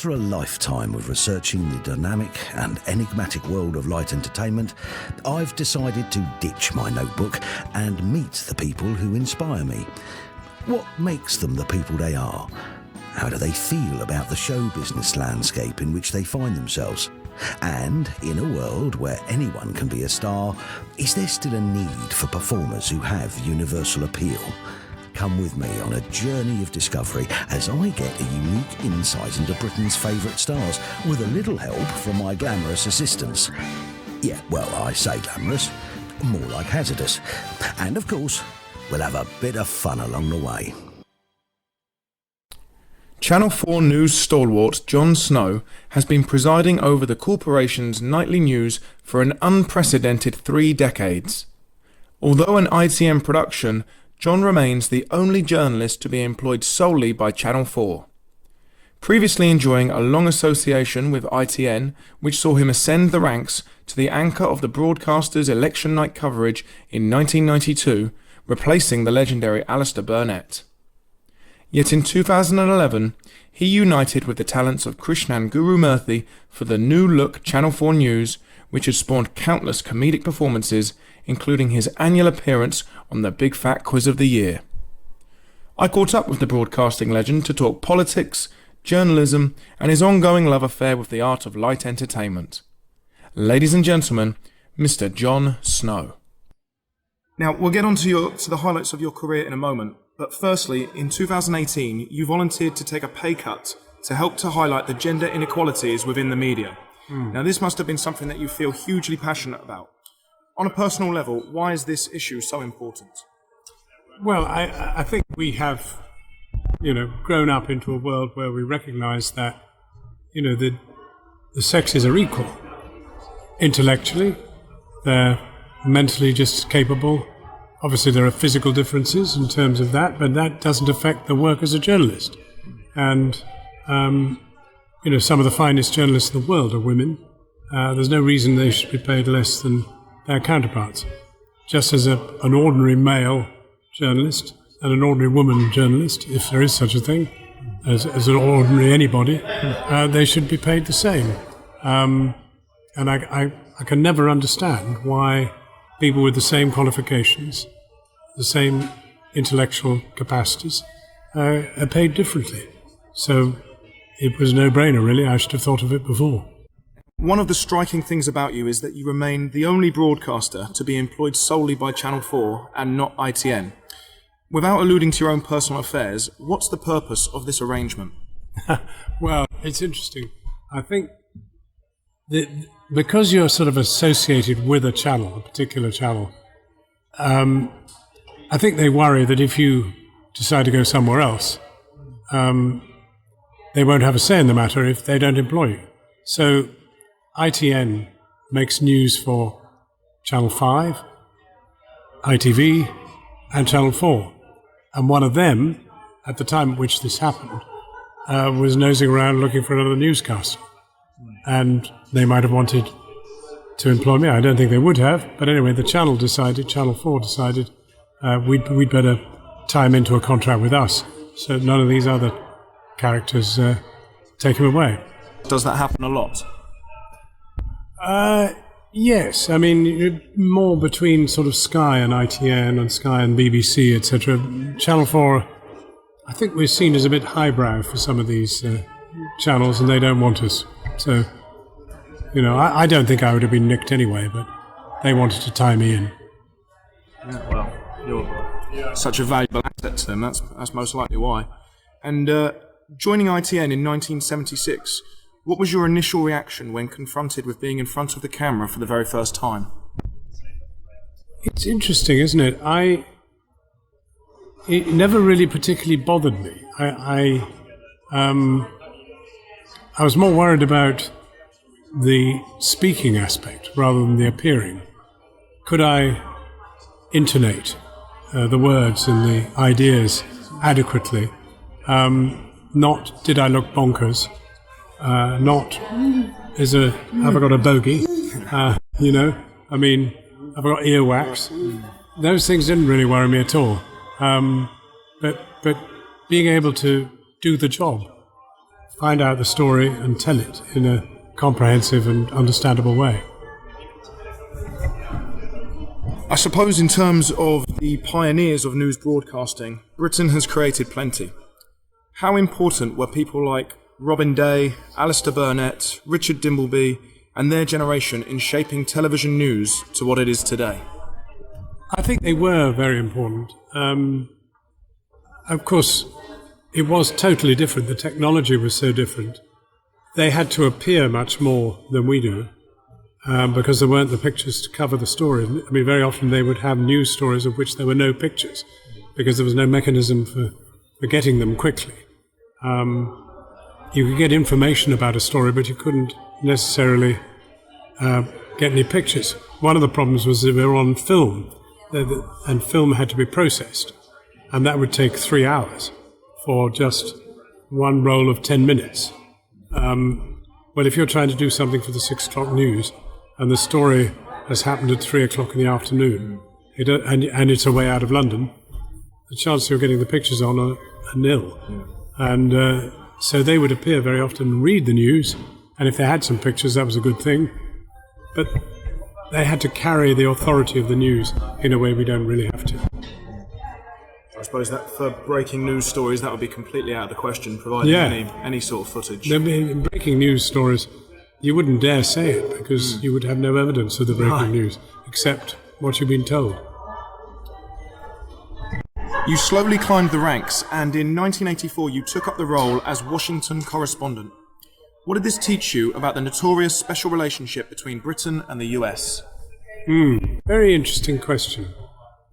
After a lifetime of researching the dynamic and enigmatic world of light entertainment, I've decided to ditch my notebook and meet the people who inspire me. What makes them the people they are? How do they feel about the show business landscape in which they find themselves? And in a world where anyone can be a star, is there still a need for performers who have universal appeal? Come with me on a journey of discovery as I get a unique insight into Britain's favourite stars with a little help from my glamorous assistants. Yeah, well, I say glamorous, more like hazardous. And of course, we'll have a bit of fun along the way. Channel 4 News stalwart Jon Snow has been presiding over the corporation's nightly news for an unprecedented 3 decades. Although an ITN production, Jon remains the only journalist to be employed solely by Channel 4. Previously enjoying a long association with ITN, which saw him ascend the ranks to the anchor of the broadcaster's election night coverage in 1992, replacing the legendary Alistair Burnett. Yet in 2011, he united with the talents of Krishnan Guru Murthy for the new-look Channel 4 News, which has spawned countless comedic performances, including his annual appearance on the Big Fat Quiz of the Year. I caught up with the broadcasting legend to talk politics, journalism, and his ongoing love affair with the art of light entertainment. Ladies and gentlemen, Mr. Jon Snow. Now, we'll get on to the highlights of your career in a moment, but firstly, in 2018, you volunteered to take a pay cut to help to highlight the gender inequalities within the media. Now, this must have been something that you feel hugely passionate about. On a personal level, why is this issue so important? Well, I think we have, grown up into a world where we recognise that, the sexes are equal. Intellectually, they're mentally just as capable. Obviously, there are physical differences in terms of that, but that doesn't affect the work as a journalist. And, some of the finest journalists in the world are women. There's no reason they should be paid less than their counterparts. Just as an ordinary male journalist and an ordinary woman journalist, if there is such a thing, as an ordinary anybody, they should be paid the same. And I can never understand why people with the same qualifications, the same intellectual capacities, are paid differently. So it was a no-brainer, really. I should have thought of it before. One of the striking things about you is that you remain the only broadcaster to be employed solely by Channel 4 and not ITN. Without alluding to your own personal affairs, what's the purpose of this arrangement? Well, it's interesting. I think that because you're sort of associated with a channel, a particular channel, I think they worry that if you decide to go somewhere else, they won't have a say in the matter if they don't employ you. So ITN makes news for Channel 5, ITV, and Channel 4. And one of them, at the time at which this happened, was nosing around looking for another newscaster. And they might have wanted to employ me. I don't think they would have. But anyway, Channel 4 decided we'd better tie him into a contract with us so none of these other characters take him away. Does that happen a lot? Yes. I mean, more between sort of Sky and ITN and Sky and BBC, etc. Channel 4, I think we're seen as a bit highbrow for some of these channels, and they don't want us. So, I don't think I would have been nicked anyway, but they wanted to tie me in. Yeah, well, you're such a valuable asset to them. That's most likely why. And joining ITN in 1976, what was your initial reaction when confronted with being in front of the camera for the very first time? It's interesting, isn't it? It never really particularly bothered me. I was more worried about the speaking aspect rather than the appearing. Could I intonate the words and the ideas adequately? Not did I look bonkers? Not have I got a bogey? I mean, have I got earwax? Those things didn't really worry me at all. But being able to do the job find out the story and tell it in a comprehensive and understandable way. I suppose in terms of the pioneers of news broadcasting, Britain has created plenty. How important were people like Robin Day, Alistair Burnett, Richard Dimbleby, and their generation in shaping television news to what it is today? I think they were very important. Of course, it was totally different. The technology was so different. They had to appear much more than we do because there weren't the pictures to cover the story. I mean, very often they would have news stories of which there were no pictures because there was no mechanism for getting them quickly. You could get information about a story, but you couldn't necessarily get any pictures. One of the problems was they were on film, and film had to be processed, and that would take 3 hours for just one roll of 10 minutes. Well, if you're trying to do something for the 6 o'clock news, and the story has happened at 3 o'clock in the afternoon, and it's away out of London, the chances of getting the pictures on are nil. And so they would appear very often and read the news, and if they had some pictures, that was a good thing. But they had to carry the authority of the news in a way we don't really have to. I suppose that for breaking news stories, that would be completely out of the question, providing any sort of footage. In breaking news stories, you wouldn't dare say it because you would have no evidence of the breaking news, except what you've been told. You slowly climbed the ranks, and in 1984 you took up the role as Washington correspondent. What did this teach you about the notorious special relationship between Britain and the US? Very interesting question.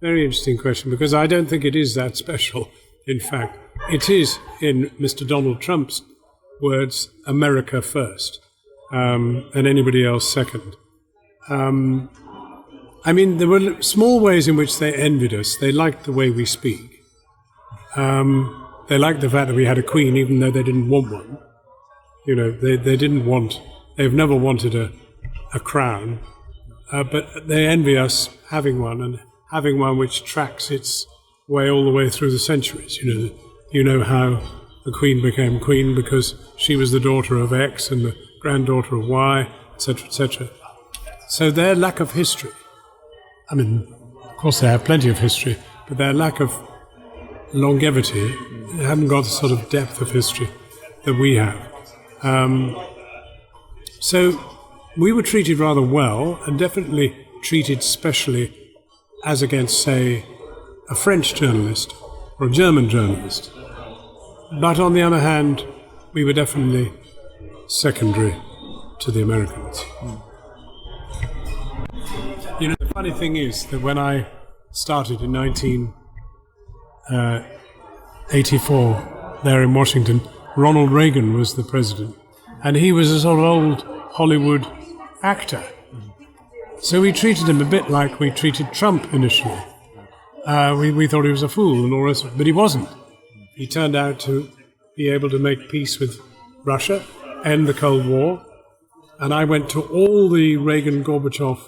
Very interesting question, because I don't think it is that special. In fact, it is, in Mr. Donald Trump's words, America first, and anybody else second. I mean, there were small ways in which they envied us. They liked the way we speak. They liked the fact that we had a queen, even though they didn't want one. You know, they've never wanted a crown, but they envy us having one, and having one which tracks its way all the way through the centuries. You know how the queen became queen because she was the daughter of X and the granddaughter of Y, etc., etc. So their lack of history, I mean, of course they have plenty of history, but their lack of longevity haven't got the sort of depth of history that we have. So we were treated rather well, and definitely treated specially as against, say, a French journalist or a German journalist. But on the other hand, we were definitely secondary to the Americans. You know, the funny thing is that when I started in 1984 there in Washington, Ronald Reagan was the president, and he was a sort of old Hollywood actor. So we treated him a bit like we treated Trump initially. We thought he was a fool and all the rest of it, but he wasn't. He turned out to be able to make peace with Russia, end the Cold War, and I went to all the Reagan-Gorbachev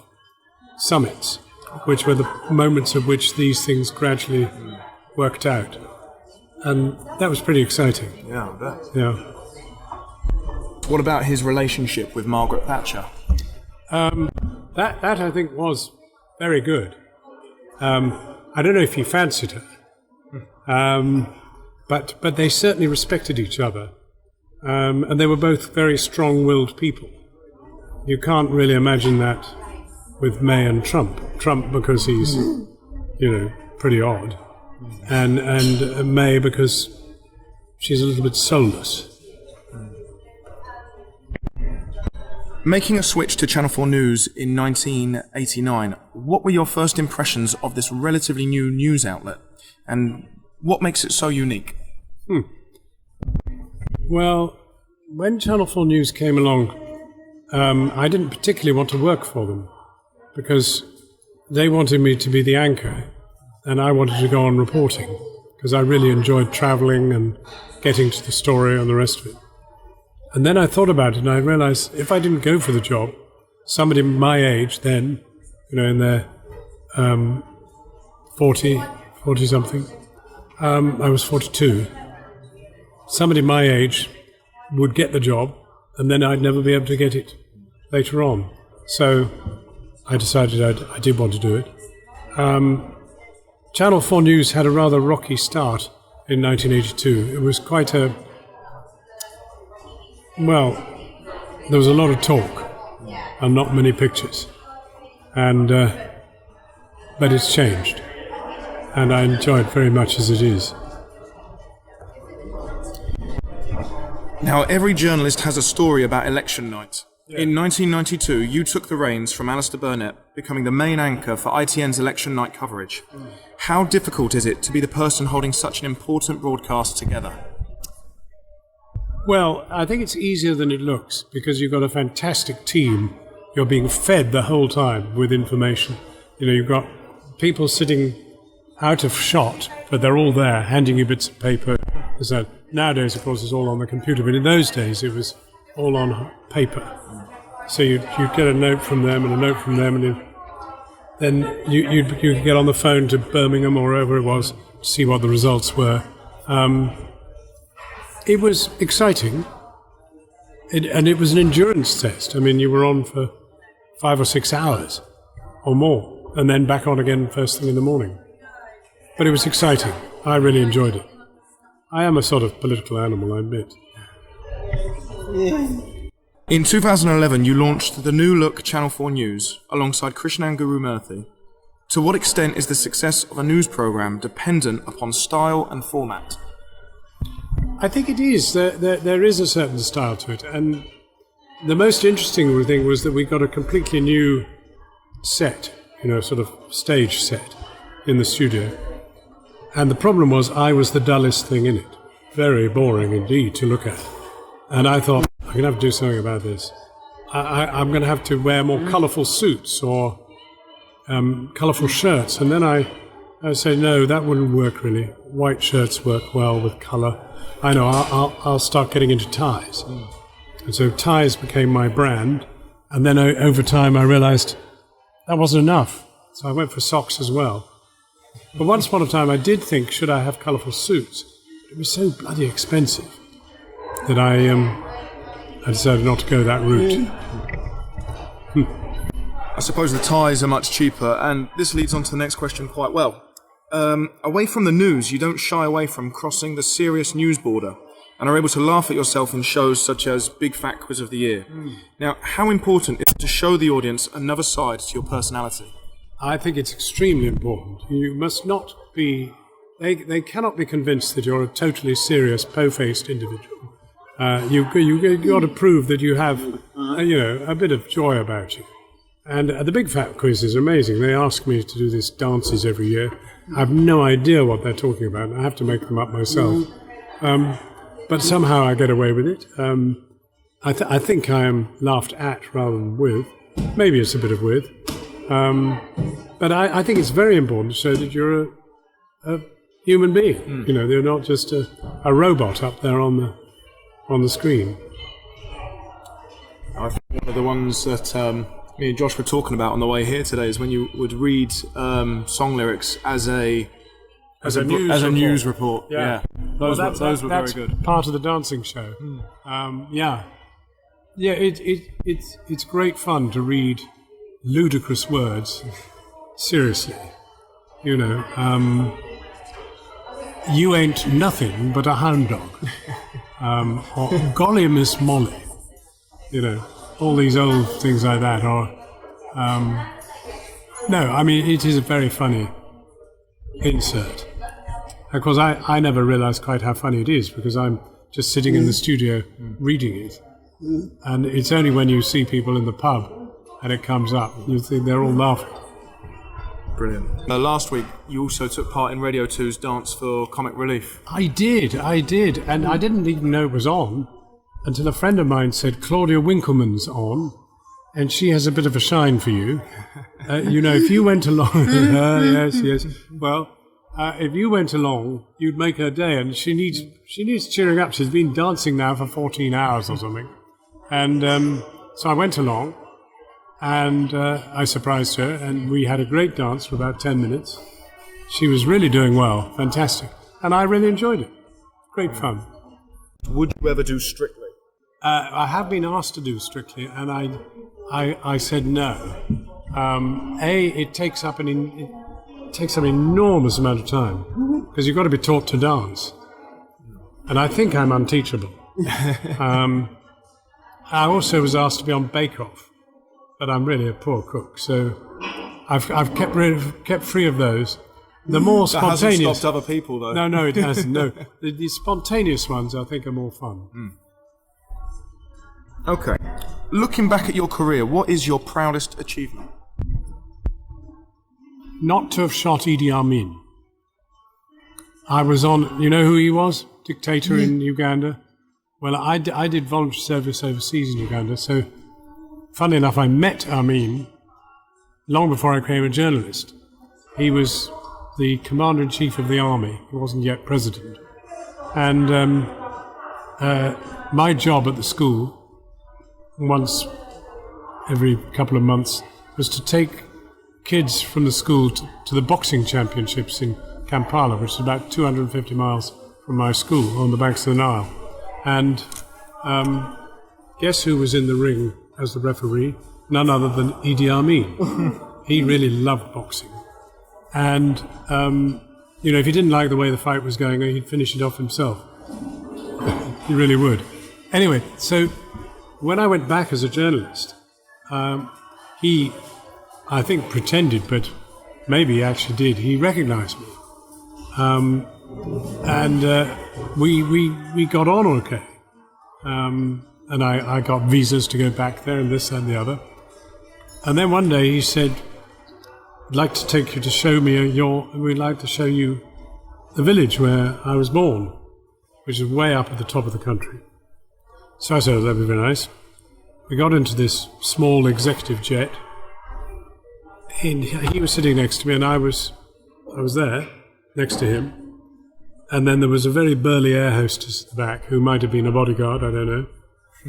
summits, which were the moments at which these things gradually worked out. And that was pretty exciting. Yeah, I bet. Yeah. What about his relationship with Margaret Thatcher? That I think was very good. I don't know if he fancied her, but they certainly respected each other, and they were both very strong-willed people. You can't really imagine that with May and Trump. Trump because he's, pretty odd, and May because she's a little bit soulless. Making a switch to Channel 4 News in 1989, what were your first impressions of this relatively new news outlet, and what makes it so unique? Well, when Channel 4 News came along, I didn't particularly want to work for them because they wanted me to be the anchor and I wanted to go on reporting because I really enjoyed travelling and getting to the story and the rest of it. And then I thought about it and I realised if I didn't go for the job, somebody my age then, in their 40-something, I was 42, somebody my age would get the job, and then I'd never be able to get it later on. So I decided I did want to do it. Channel 4 News had a rather rocky start in 1982. It was quite there was a lot of talk and not many pictures. But it's changed, and I enjoy it very much as it is. Now, every journalist has a story about election night. Yeah. In 1992, you took the reins from Alistair Burnett, becoming the main anchor for ITN's election night coverage. How difficult is it to be the person holding such an important broadcast together? Well, I think it's easier than it looks, because you've got a fantastic team. You're being fed the whole time with information. You've got people sitting out of shot, but they're all there, handing you bits of paper. So nowadays, of course, it's all on the computer, but in those days, it was all on paper. So you'd get a note from them and a note from them, and then you'd get on the phone to Birmingham or wherever it was to see what the results were. It was exciting, and it was an endurance test. I mean, you were on for 5 or 6 hours or more, and then back on again first thing in the morning. But it was exciting. I really enjoyed it. I am a sort of political animal, I admit. In 2011, you launched the new look Channel 4 News alongside Krishnan Guru Murthy. To what extent is the success of a news programme dependent upon style and format? I think it is. There is a certain style to it. And the most interesting thing was that we got a completely new set, sort of stage set in the studio. And the problem was I was the dullest thing in it. Very boring indeed to look at. And I thought, I'm going to have to do something about this. I'm going to have to wear more colourful suits or colourful shirts. And then I said, no, that wouldn't work really. White shirts work well with colour. I know, I'll start getting into ties. And so ties became my brand. And then over time I realised that wasn't enough. So I went for socks as well. But once upon a time I did think, should I have colourful suits? It was so bloody expensive that I decided not to go that route. I suppose the ties are much cheaper, and this leads on to the next question quite well. Away from the news, you don't shy away from crossing the serious news border and are able to laugh at yourself in shows such as Big Fat Quiz of the Year. Now, how important is it to show the audience another side to your personality? I think it's extremely important. You must not be... They cannot be convinced that you're a totally serious, po-faced individual. You've got to prove that you have, a bit of joy about you. And the Big Fat Quiz is amazing. They ask me to do these dances every year. I have no idea what they're talking about. I have to make them up myself. But somehow I get away with it. I think I am laughed at rather than with. Maybe it's a bit of with. But I think it's very important to show that you're a human being. They're not just a robot up there on the screen. I think one of the ones that me and Josh were talking about on the way here today is when you would read song lyrics as a news report. Yeah. Those were very good. Part of the dancing show. It's great fun to read ludicrous words seriously. You ain't nothing but a hound dog. Or golly Miss Molly. All these old things like that. Or it is a very funny insert. Of course, I never realised quite how funny it is because I'm just sitting in the studio reading it. And it's only when you see people in the pub and it comes up, you think they're all laughing. Brilliant. Last week, you also took part in Radio 2's Dance for Comic Relief. I did. And I didn't even know it was on until a friend of mine said, Claudia Winkleman's on, and she has a bit of a shine for you. If you went along... yes. Well, if you went along, you'd make her day, and she needs cheering up. She's been dancing now for 14 hours or something. And so I went along, and I surprised her, and we had a great dance for about 10 minutes. She was really doing well, fantastic, and I really enjoyed it. Great fun. Would you ever do Strictly? I have been asked to do Strictly, and I said no. It takes up an enormous amount of time because you've got to be taught to dance, and I think I'm unteachable. I also was asked to be on Bake Off, but I'm really a poor cook, so I've kept free of those. The more spontaneous. That hasn't stopped other people, though. No, it hasn't. No, the spontaneous ones I think are more fun. Okay. Looking back at your career, what is your proudest achievement? Not to have shot Idi Amin. I was on. You know who he was? Dictator in Uganda. Well, I did voluntary service overseas in Uganda. So, funnily enough, I met Amin long before I became a journalist. He was the commander-in-chief of the army. He wasn't yet president. And my job at the school, once every couple of months, was to take kids from the school to the boxing championships in Kampala, which is about 250 miles from my school on the banks of the Nile. And guess who was in the ring as the referee? None other than Idi Amin. He really loved boxing. And, if he didn't like the way the fight was going, he'd finish it off himself. He really would. Anyway, so when I went back as a journalist, he, I think, pretended, but maybe he actually did. He recognized me. We got on okay. And I got visas to go back there and this and the other. And then one day he said, "I'd like to take you to show me we'd like to show you the village where I was born, which is way up at the top of the country." So I said, "That'd be very nice." We got into this small executive jet. And he was sitting next to me, and I was there next to him. And then there was a very burly air hostess at the back, who might have been a bodyguard, I don't know.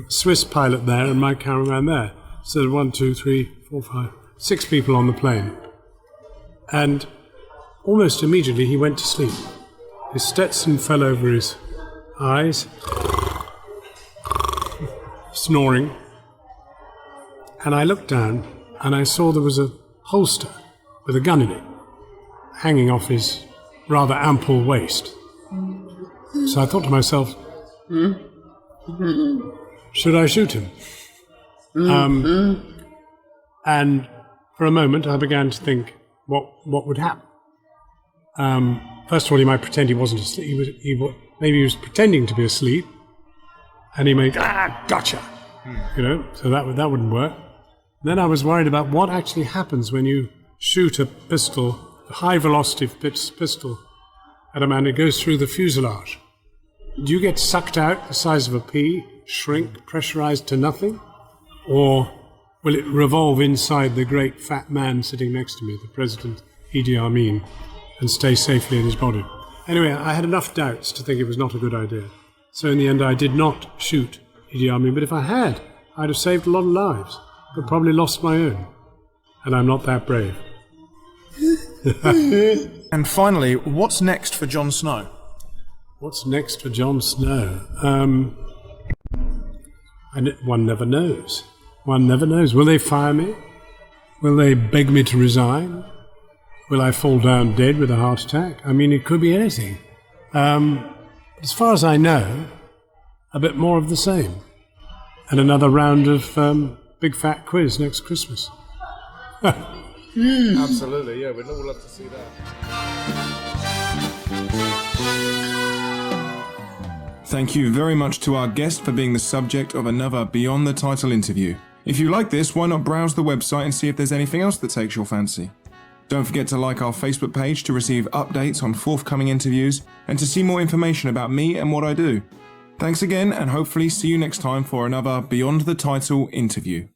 Swiss pilot there, and my cameraman there. So 1, 2, 3, 4, 5, 6 people on the plane. And almost immediately he went to sleep. His Stetson fell over his eyes, snoring. And I looked down, and I saw there was a holster with a gun in it, hanging off his rather ample waist. So I thought to myself, should I shoot him? And for a moment I began to think, what would happen? First of all, he might pretend he wasn't asleep. Maybe he was pretending to be asleep, and he made, gotcha! So that wouldn't work. Then I was worried about what actually happens when you shoot a pistol, a high-velocity pistol, at a man. It goes through the fuselage. Do you get sucked out the size of a pea, shrink, pressurized to nothing? Or will it revolve inside the great fat man sitting next to me, the President Idi Amin, and stay safely in his body? Anyway, I had enough doubts to think it was not a good idea. So in the end, I did not shoot Idi Amin. But if I had, I'd have saved a lot of lives, but probably lost my own. And I'm not that brave. And finally, what's next for Jon Snow? What's next for Jon Snow? One never knows. One never knows. Will they fire me? Will they beg me to resign? Will I fall down dead with a heart attack? I mean, it could be anything. As far as I know, a bit more of the same. And another round of big fat quiz next Christmas. Absolutely, yeah, we'd all love to see that. Thank you very much to our guest for being the subject of another Beyond the Title interview. If you like this, why not browse the website and see if there's anything else that takes your fancy. Don't forget to like our Facebook page to receive updates on forthcoming interviews and to see more information about me and what I do. Thanks again, and hopefully see you next time for another Beyond the Title interview.